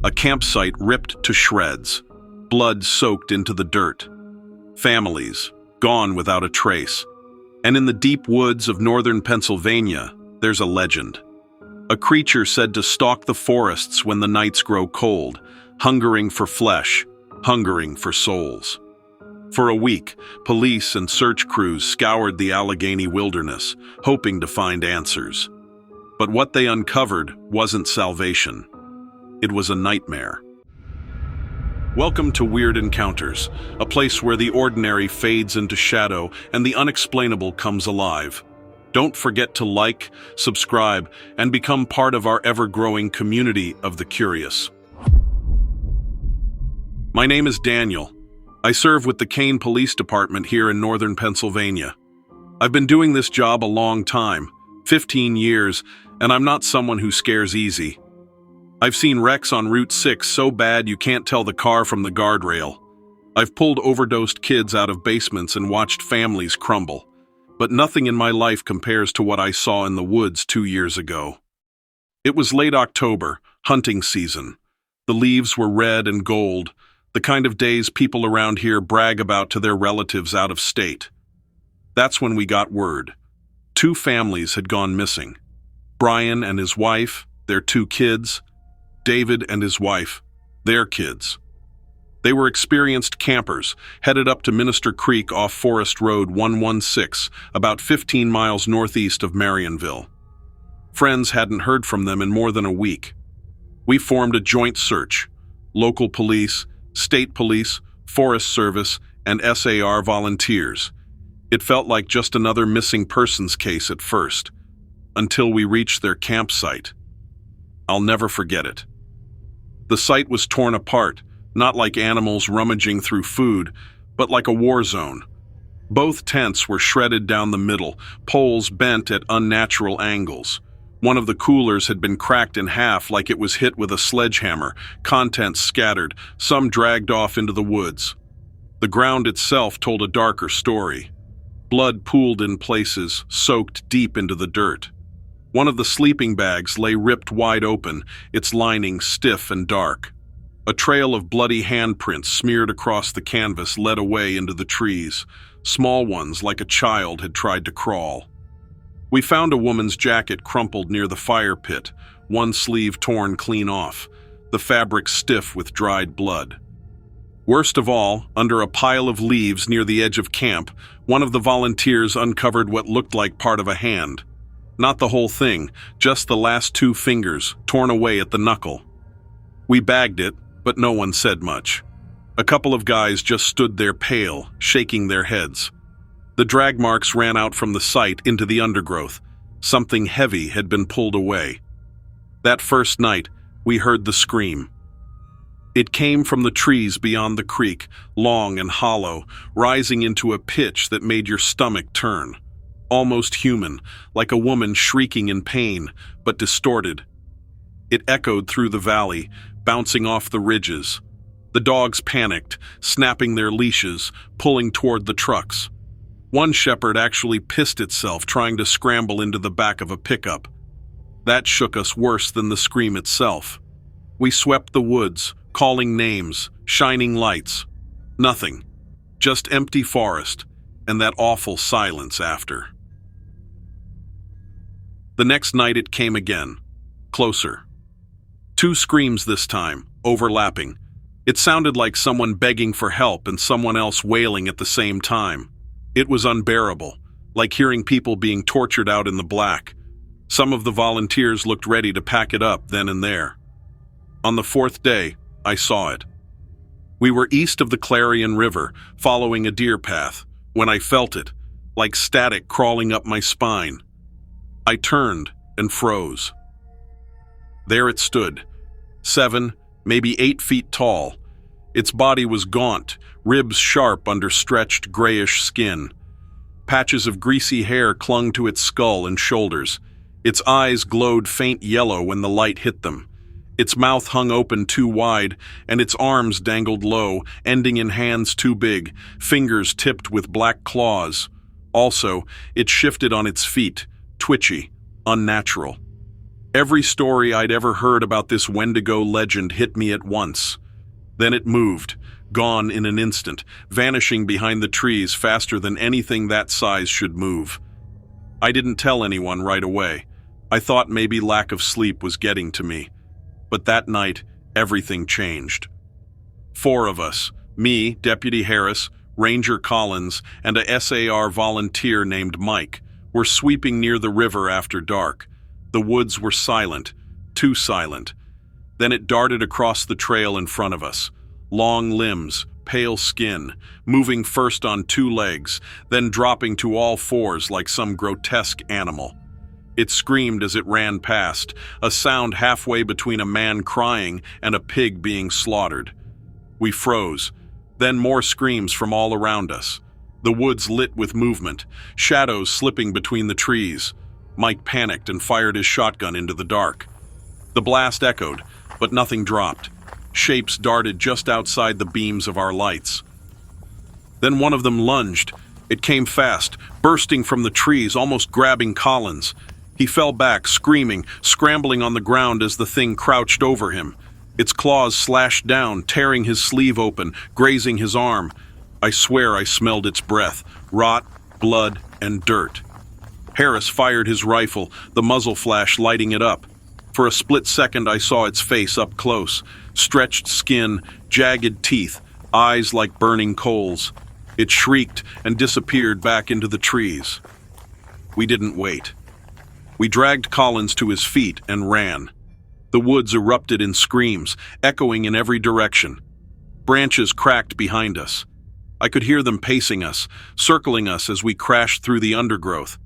A campsite ripped to shreds, blood soaked into the dirt. Families gone without a trace. And in the deep woods of northern Pennsylvania, there's a legend. A creature said to stalk the forests when the nights grow cold, hungering for flesh, hungering for souls. For a week, police and search crews scoured the Allegheny wilderness, hoping to find answers. But what they uncovered wasn't salvation. It was a nightmare. Welcome to Weird Encounters, a place where the ordinary fades into shadow and the unexplainable comes alive. Don't forget to like, subscribe, and become part of our ever-growing community of the curious. My name is Daniel. I serve with the Kane Police Department here in northern Pennsylvania. I've been doing this job a long time, 15 years, and I'm not someone who scares easy. I've seen wrecks on Route 6 so bad you can't tell the car from the guardrail. I've pulled overdosed kids out of basements and watched families crumble. But nothing in my life compares to what I saw in the woods 2 years ago. It was late October, hunting season. The leaves were red and gold, the kind of days people around here brag about to their relatives out of state. That's when we got word. 2 families had gone missing. Brian and his wife, their 2 kids, David and his wife, their kids. They were experienced campers, headed up to Minister Creek off Forest Road 116, about 15 miles northeast of Marionville. Friends hadn't heard from them in more than a week. We formed a joint search. Local police, state police, Forest Service, and SAR volunteers. It felt like just another missing persons case at first, until we reached their campsite. I'll never forget it. The site was torn apart, not like animals rummaging through food, but like a war zone. Both tents were shredded down the middle, poles bent at unnatural angles. One of the coolers had been cracked in half like it was hit with a sledgehammer, contents scattered, some dragged off into the woods. The ground itself told a darker story. Blood pooled in places, soaked deep into the dirt. One of the sleeping bags lay ripped wide open, its lining stiff and dark. A trail of bloody handprints smeared across the canvas led away into the trees. Small ones, like a child, had tried to crawl. We found a woman's jacket crumpled near the fire pit, one sleeve torn clean off, the fabric stiff with dried blood. Worst of all, under a pile of leaves near the edge of camp, one of the volunteers uncovered what looked like part of a hand. Not the whole thing, just the last 2 fingers, torn away at the knuckle. We bagged it, but no one said much. A couple of guys just stood there pale, shaking their heads. The drag marks ran out from the site into the undergrowth. Something heavy had been pulled away. That first night, we heard the scream. It came from the trees beyond the creek, long and hollow, rising into a pitch that made your stomach turn. Almost human, like a woman shrieking in pain, but distorted. It echoed through the valley, bouncing off the ridges. The dogs panicked, snapping their leashes, pulling toward the trucks. One shepherd actually pissed itself trying to scramble into the back of a pickup. That shook us worse than the scream itself. We swept the woods, calling names, shining lights. Nothing. Just empty forest, and that awful silence after. The next night it came again, closer. 2 screams this time, overlapping. It sounded like someone begging for help and someone else wailing at the same time. It was unbearable, like hearing people being tortured out in the black. Some of the volunteers looked ready to pack it up then and there. On the 4th day, I saw it. We were east of the Clarion River, following a deer path, when I felt it, like static crawling up my spine. I turned and froze. There it stood, 7, maybe 8 feet tall. Its body was gaunt, ribs sharp under stretched grayish skin. Patches of greasy hair clung to its skull and shoulders. Its eyes glowed faint yellow when the light hit them. Its mouth hung open too wide, and its arms dangled low, ending in hands too big, fingers tipped with black claws. Also, it shifted on its feet, twitchy, unnatural. Every story I'd ever heard about this Wendigo legend hit me at once. Then it moved, gone in an instant, vanishing behind the trees faster than anything that size should move. I didn't tell anyone right away. I thought maybe lack of sleep was getting to me. But that night, everything changed. 4 of us, me, Deputy Harris, Ranger Collins, and a SAR volunteer named Mike, were sweeping near the river after dark. The woods were silent, too silent. Then it darted across the trail in front of us. Long limbs, pale skin, moving first on 2 legs, then dropping to all 4s like some grotesque animal. It screamed as it ran past, a sound halfway between a man crying and a pig being slaughtered. We froze. Then more screams from all around us. The woods lit with movement, shadows slipping between the trees. Mike panicked and fired his shotgun into the dark. The blast echoed, but nothing dropped. Shapes darted just outside the beams of our lights. Then one of them lunged. It came fast, bursting from the trees, almost grabbing Collins. He fell back, screaming, scrambling on the ground as the thing crouched over him. Its claws slashed down, tearing his sleeve open, grazing his arm. I swear I smelled its breath, rot, blood, and dirt. Harris fired his rifle, the muzzle flash lighting it up. For a split second I saw its face up close, stretched skin, jagged teeth, eyes like burning coals. It shrieked and disappeared back into the trees. We didn't wait. We dragged Collins to his feet and ran. The woods erupted in screams, echoing in every direction. Branches cracked behind us. I could hear them pacing us, circling us as we crashed through the undergrowth.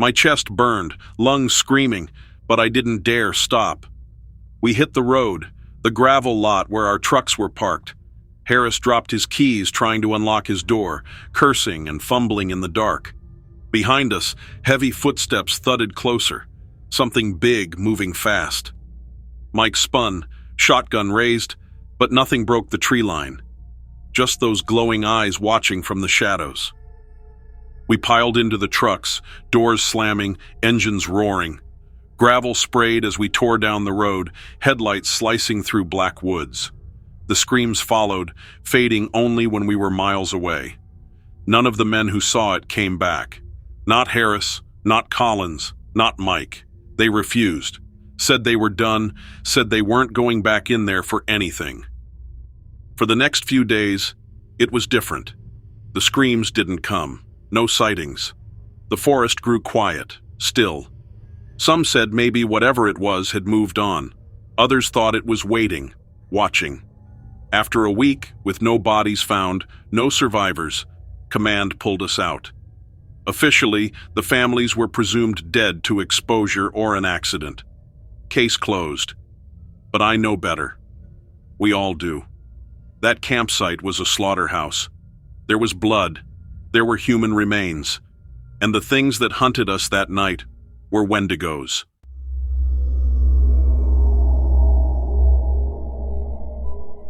My chest burned, lungs screaming, but I didn't dare stop. We hit the road, the gravel lot where our trucks were parked. Harris dropped his keys trying to unlock his door, cursing and fumbling in the dark. Behind us, heavy footsteps thudded closer, something big moving fast. Mike spun, shotgun raised, but nothing broke the tree line. Just those glowing eyes watching from the shadows. We piled into the trucks, doors slamming, engines roaring. Gravel sprayed as we tore down the road, headlights slicing through black woods. The screams followed, fading only when we were miles away. None of the men who saw it came back. Not Harris, not Collins, not Mike. They refused. Said they were done, said they weren't going back in there for anything. For the next few days, it was different. The screams didn't come. No sightings. The forest grew quiet, still. Some said maybe whatever it was had moved on. Others thought it was waiting, watching. After a week, with no bodies found, no survivors, command pulled us out. Officially, the families were presumed dead to exposure or an accident. Case closed. But I know better. We all do. That campsite was a slaughterhouse. There was blood. There were human remains. And the things that hunted us that night were Wendigos.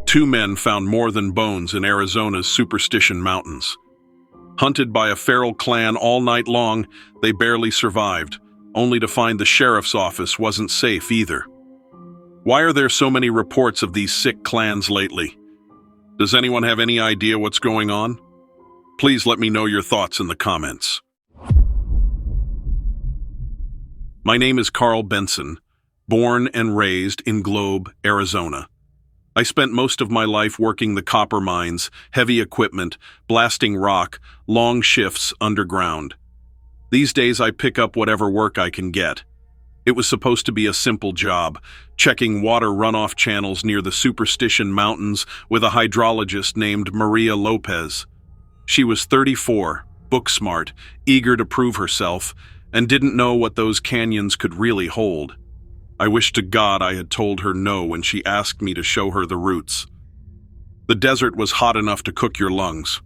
Two men found more than bones in Arizona's Superstition Mountains. Hunted by a feral clan all night long, they barely survived, only to find the sheriff's office wasn't safe either. Why are there so many reports of these sick clans lately? Does anyone have any idea what's going on? Please let me know your thoughts in the comments. My name is Carl Benson, born and raised in Globe, Arizona. I spent most of my life working the copper mines, heavy equipment, blasting rock, long shifts underground. These days I pick up whatever work I can get. It was supposed to be a simple job, checking water runoff channels near the Superstition Mountains with a hydrologist named Maria Lopez. She was 34, book-smart, eager to prove herself, and didn't know what those canyons could really hold. I wish to God I had told her no when she asked me to show her the routes. The desert was hot enough to cook your lungs.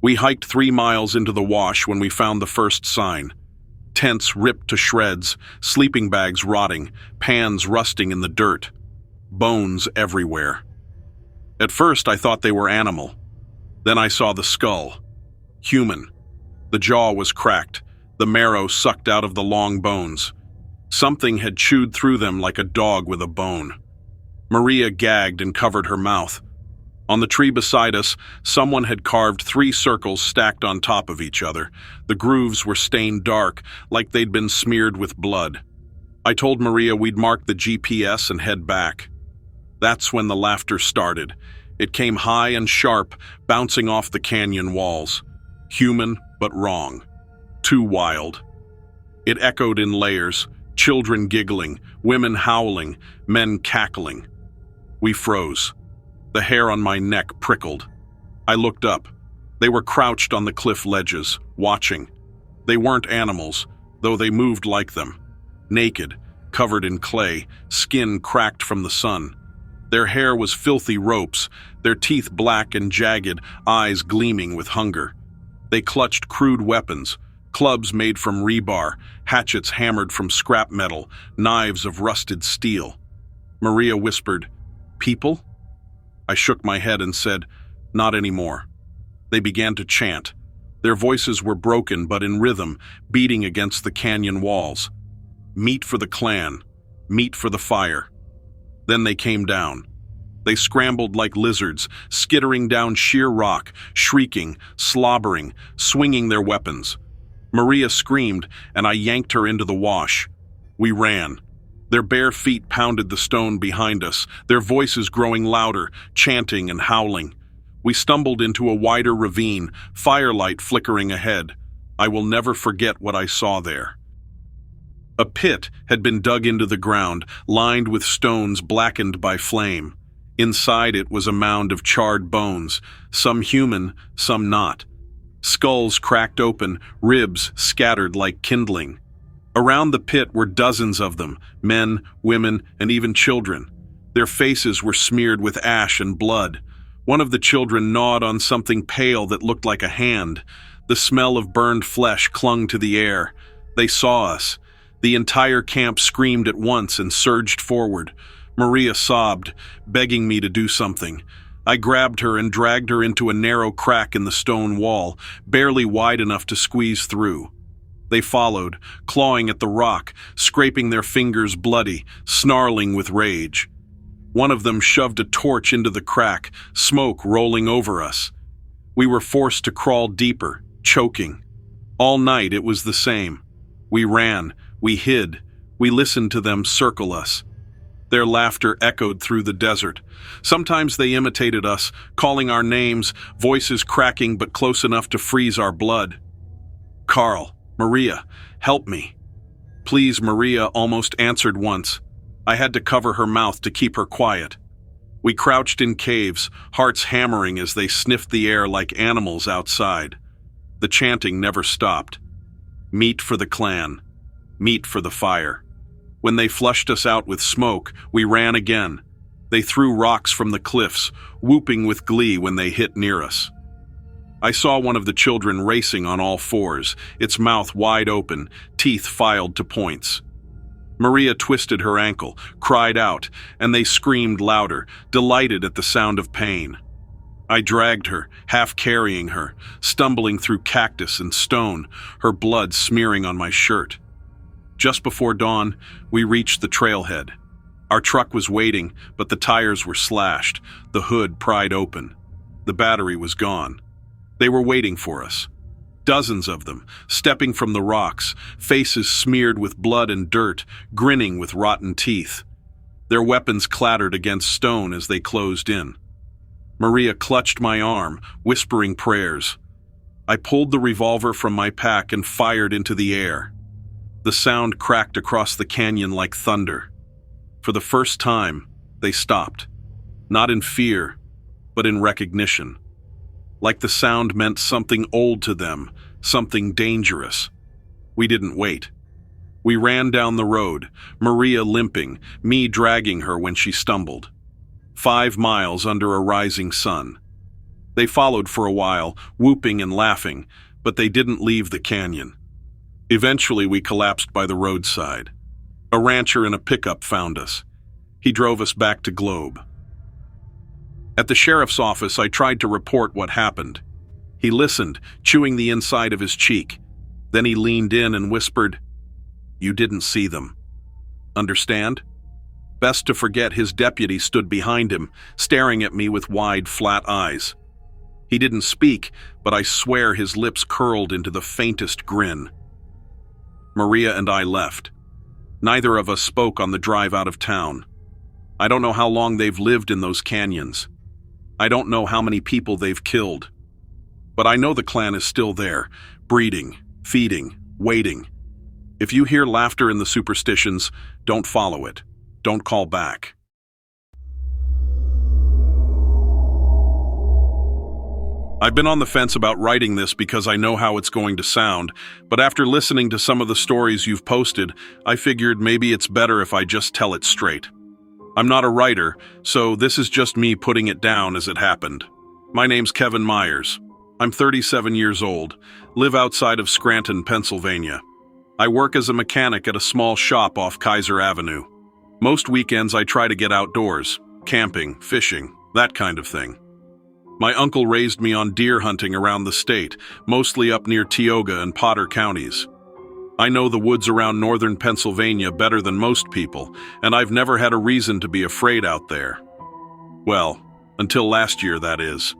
We hiked 3 miles into the wash when we found the first sign. Tents ripped to shreds, sleeping bags rotting, pans rusting in the dirt. Bones everywhere. At first I thought they were animal. Then I saw the skull. Human. The jaw was cracked, the marrow sucked out of the long bones. Something had chewed through them like a dog with a bone. Maria gagged and covered her mouth. On the tree beside us, someone had carved 3 circles stacked on top of each other. The grooves were stained dark, like they'd been smeared with blood. I told Maria we'd mark the GPS and head back. That's when the laughter started. It came high and sharp, bouncing off the canyon walls. Human, but wrong. Too wild. It echoed in layers, children giggling, women howling, men cackling. We froze. The hair on my neck prickled. I looked up. They were crouched on the cliff ledges, watching. They weren't animals, though they moved like them. Naked, covered in clay, skin cracked from the sun. Their hair was filthy ropes, their teeth black and jagged, eyes gleaming with hunger. They clutched crude weapons, clubs made from rebar, hatchets hammered from scrap metal, knives of rusted steel. Maria whispered, "People?" I shook my head and said, "Not anymore." They began to chant. Their voices were broken but in rhythm, beating against the canyon walls. Meat for the clan, meat for the fire. Then they came down. They scrambled like lizards, skittering down sheer rock, shrieking, slobbering, swinging their weapons. Maria screamed, and I yanked her into the wash. We ran. Their bare feet pounded the stone behind us, their voices growing louder, chanting and howling. We stumbled into a wider ravine, firelight flickering ahead. I will never forget what I saw there. A pit had been dug into the ground, lined with stones blackened by flame. Inside it was a mound of charred bones, some human, some not. Skulls cracked open, ribs scattered like kindling. Around the pit were dozens of them, men, women, and even children. Their faces were smeared with ash and blood. One of the children gnawed on something pale that looked like a hand. The smell of burned flesh clung to the air. They saw us. The entire camp screamed at once and surged forward. Maria sobbed, begging me to do something. I grabbed her and dragged her into a narrow crack in the stone wall, barely wide enough to squeeze through. They followed, clawing at the rock, scraping their fingers bloody, snarling with rage. One of them shoved a torch into the crack, smoke rolling over us. We were forced to crawl deeper, choking. All night it was the same. We ran, we hid, we listened to them circle us. Their laughter echoed through the desert. Sometimes they imitated us, calling our names, voices cracking but close enough to freeze our blood. "Carl, Maria, help me." "Please," Maria almost answered once. I had to cover her mouth to keep her quiet. We crouched in caves, hearts hammering as they sniffed the air like animals outside. The chanting never stopped. Meat for the clan, meat for the fire. When they flushed us out with smoke, we ran again. They threw rocks from the cliffs, whooping with glee when they hit near us. I saw one of the children racing on all fours, its mouth wide open, teeth filed to points. Maria twisted her ankle, cried out, and they screamed louder, delighted at the sound of pain. I dragged her, half carrying her, stumbling through cactus and stone, her blood smearing on my shirt. Just before dawn, we reached the trailhead. Our truck was waiting, but the tires were slashed, the hood pried open. The battery was gone. They were waiting for us. Dozens of them, stepping from the rocks, faces smeared with blood and dirt, grinning with rotten teeth. Their weapons clattered against stone as they closed in. Maria clutched my arm, whispering prayers. I pulled the revolver from my pack and fired into the air. The sound cracked across the canyon like thunder. For the first time, they stopped. Not in fear, but in recognition. Like the sound meant something old to them, something dangerous. We didn't wait. We ran down the road, Maria limping, me dragging her when she stumbled. 5 miles under a rising sun. They followed for a while, whooping and laughing, but they didn't leave the canyon. Eventually, we collapsed by the roadside. A rancher in a pickup found us. He drove us back to Globe. At the sheriff's office, I tried to report what happened. He listened, chewing the inside of his cheek. Then he leaned in and whispered, "You didn't see them. understand? Best to forget his deputy stood behind him, staring at me with wide, flat eyes. He didn't speak, but I swear his lips curled into the faintest grin. Maria and I left. Neither of us spoke on the drive out of town. I don't know how long they've lived in those canyons. I don't know how many people they've killed. But I know the clan is still there, breeding, feeding, waiting. If you hear laughter in the superstitions, don't follow it. Don't call back. I've been on the fence about writing this because I know how it's going to sound, but after listening to some of the stories you've posted, I figured maybe it's better if I just tell it straight. I'm not a writer, so this is just me putting it down as it happened. My name's Kevin Myers. I'm 37 years old, live outside of Scranton, Pennsylvania. I work as a mechanic at a small shop off Kaiser Avenue. Most weekends I try to get outdoors, camping, fishing, that kind of thing. My uncle raised me on deer hunting around the state, mostly up near Tioga and Potter counties. I know the woods around northern Pennsylvania better than most people, and I've never had a reason to be afraid out there. Well, until last year, that is.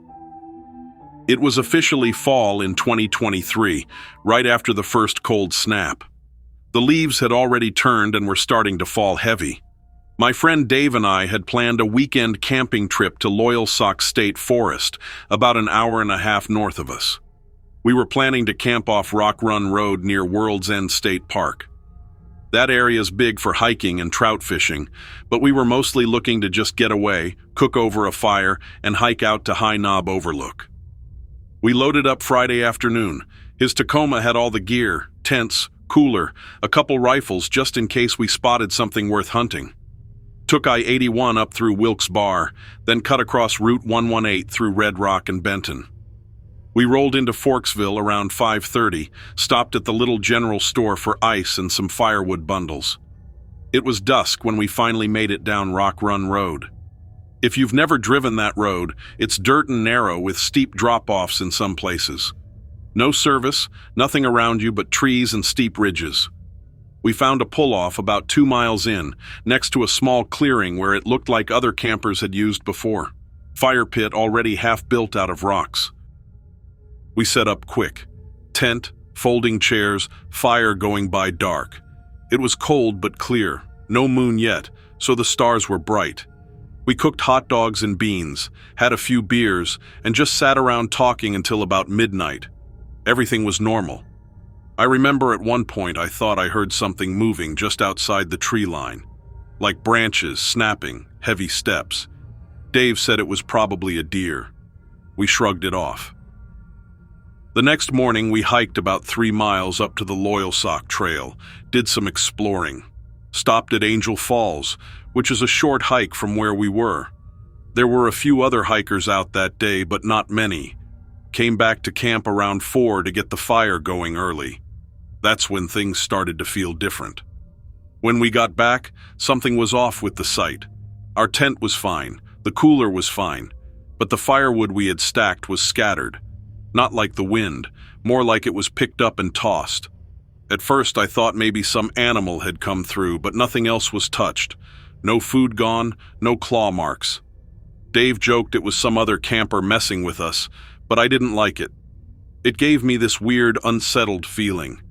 It was officially fall in 2023, right after the first cold snap. The leaves had already turned and were starting to fall heavy. My friend Dave and I had planned a weekend camping trip to Loyalsock State Forest, about an hour and a half north of us. We were planning to camp off Rock Run Road near World's End State Park. That area's big for hiking and trout fishing, but we were mostly looking to just get away, cook over a fire, and hike out to High Knob Overlook. We loaded up Friday afternoon. His Tacoma had all the gear, tents, cooler, a couple rifles just in case we spotted something worth hunting. Took I-81 up through Wilkes Barre, then cut across Route 118 through Red Rock and Benton. We rolled into Forksville around 5:30, stopped at the little general store for ice and some firewood bundles. It was dusk when we finally made it down Rock Run Road. If you've never driven that road, it's dirt and narrow with steep drop-offs in some places. No service, nothing around you but trees and steep ridges. We found a pull-off about 2 miles in, next to a small clearing where it looked like other campers had used before. Fire pit already half built out of rocks. We set up quick. Tent, folding chairs, fire going by dark. It was cold but clear, no moon yet, so the stars were bright. We cooked hot dogs and beans, had a few beers, and just sat around talking until about midnight. Everything was normal. I remember at one point I thought I heard something moving just outside the tree line, like branches snapping, heavy steps. Dave said it was probably a deer. We shrugged it off. The next morning we hiked about 3 miles up to the Loyalsock Trail, did some exploring. Stopped at Angel Falls, which is a short hike from where we were. There were a few other hikers out that day, but not many. Came back to camp around 4 to get the fire going early. That's when things started to feel different. When we got back, something was off with the site. Our tent was fine, the cooler was fine, but the firewood we had stacked was scattered. Not like the wind, more like it was picked up and tossed. At first I thought maybe some animal had come through, but nothing else was touched. No food gone, no claw marks. Dave joked it was some other camper messing with us, but I didn't like it. It gave me this weird, unsettled feeling.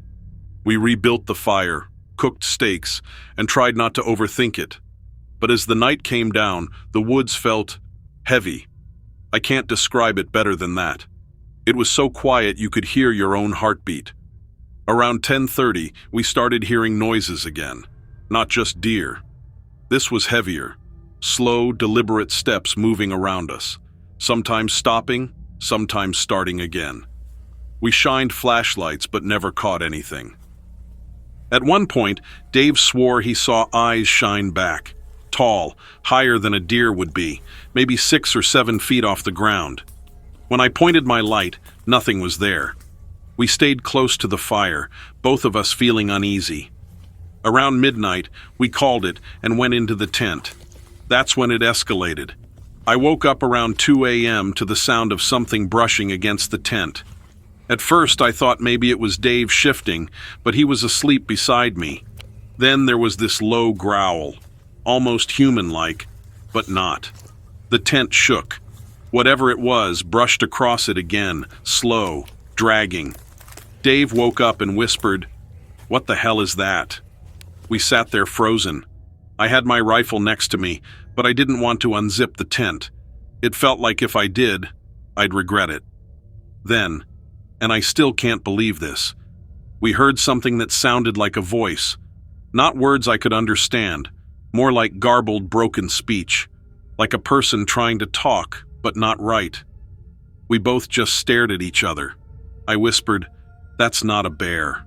We rebuilt the fire, cooked steaks, and tried not to overthink it. But as the night came down, the woods felt heavy. I can't describe it better than that. It was so quiet you could hear your own heartbeat. Around 10:30, we started hearing noises again, not just deer. This was heavier, slow, deliberate steps moving around us, sometimes stopping, sometimes starting again. We shined flashlights but never caught anything. At one point, Dave swore he saw eyes shine back, tall, higher than a deer would be, maybe 6 or 7 feet off the ground. When I pointed my light, nothing was there. We stayed close to the fire, both of us feeling uneasy. Around midnight, we called it and went into the tent. That's when it escalated. I woke up around 2 a.m. to the sound of something brushing against the tent. At first, I thought maybe it was Dave shifting, but he was asleep beside me. Then there was this low growl, almost human-like, but not. The tent shook. Whatever it was brushed across it again, slow, dragging. Dave woke up and whispered, "What the hell is that?" We sat there frozen. I had my rifle next to me, but I didn't want to unzip the tent. It felt like if I did, I'd regret it. Then, and I still can't believe this, we heard something that sounded like a voice. Not words I could understand, more like garbled, broken speech, like a person trying to talk, but not right. We both just stared at each other. I whispered, "That's not a bear."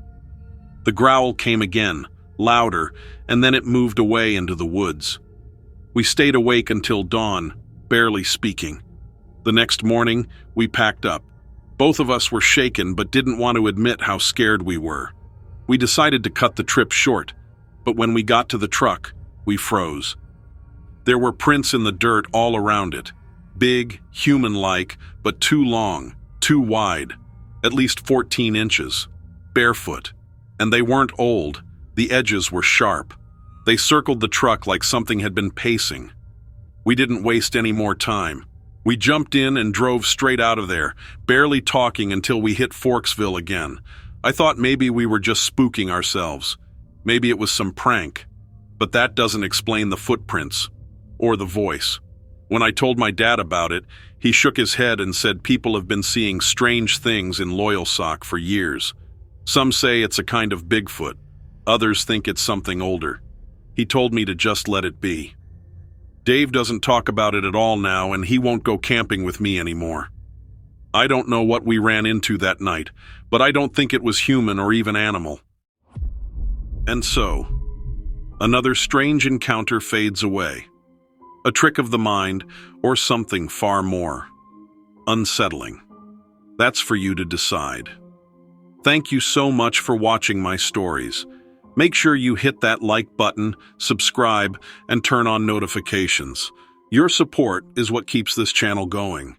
The growl came again, louder, and then it moved away into the woods. We stayed awake until dawn, barely speaking. The next morning, we packed up. Both of us were shaken but didn't want to admit how scared we were. We decided to cut the trip short, but when we got to the truck, we froze. There were prints in the dirt all around it. Big, human-like, but too long, too wide, at least 14 inches. Barefoot. And they weren't old. The edges were sharp. They circled the truck like something had been pacing. We didn't waste any more time. We jumped in and drove straight out of there, barely talking until we hit Forksville again. I thought maybe we were just spooking ourselves. Maybe it was some prank. But that doesn't explain the footprints. Or the voice. When I told my dad about it, he shook his head and said people have been seeing strange things in Loyalsock for years. Some say it's a kind of Bigfoot. Others think it's something older. He told me to just let it be. Dave doesn't talk about it at all now, and he won't go camping with me anymore. I don't know what we ran into that night, but I don't think it was human or even animal. And so, another strange encounter fades away. A trick of the mind, or something far more unsettling. That's for you to decide. Thank you so much for watching my stories. Make sure you hit that like button, subscribe, and turn on notifications. Your support is what keeps this channel going.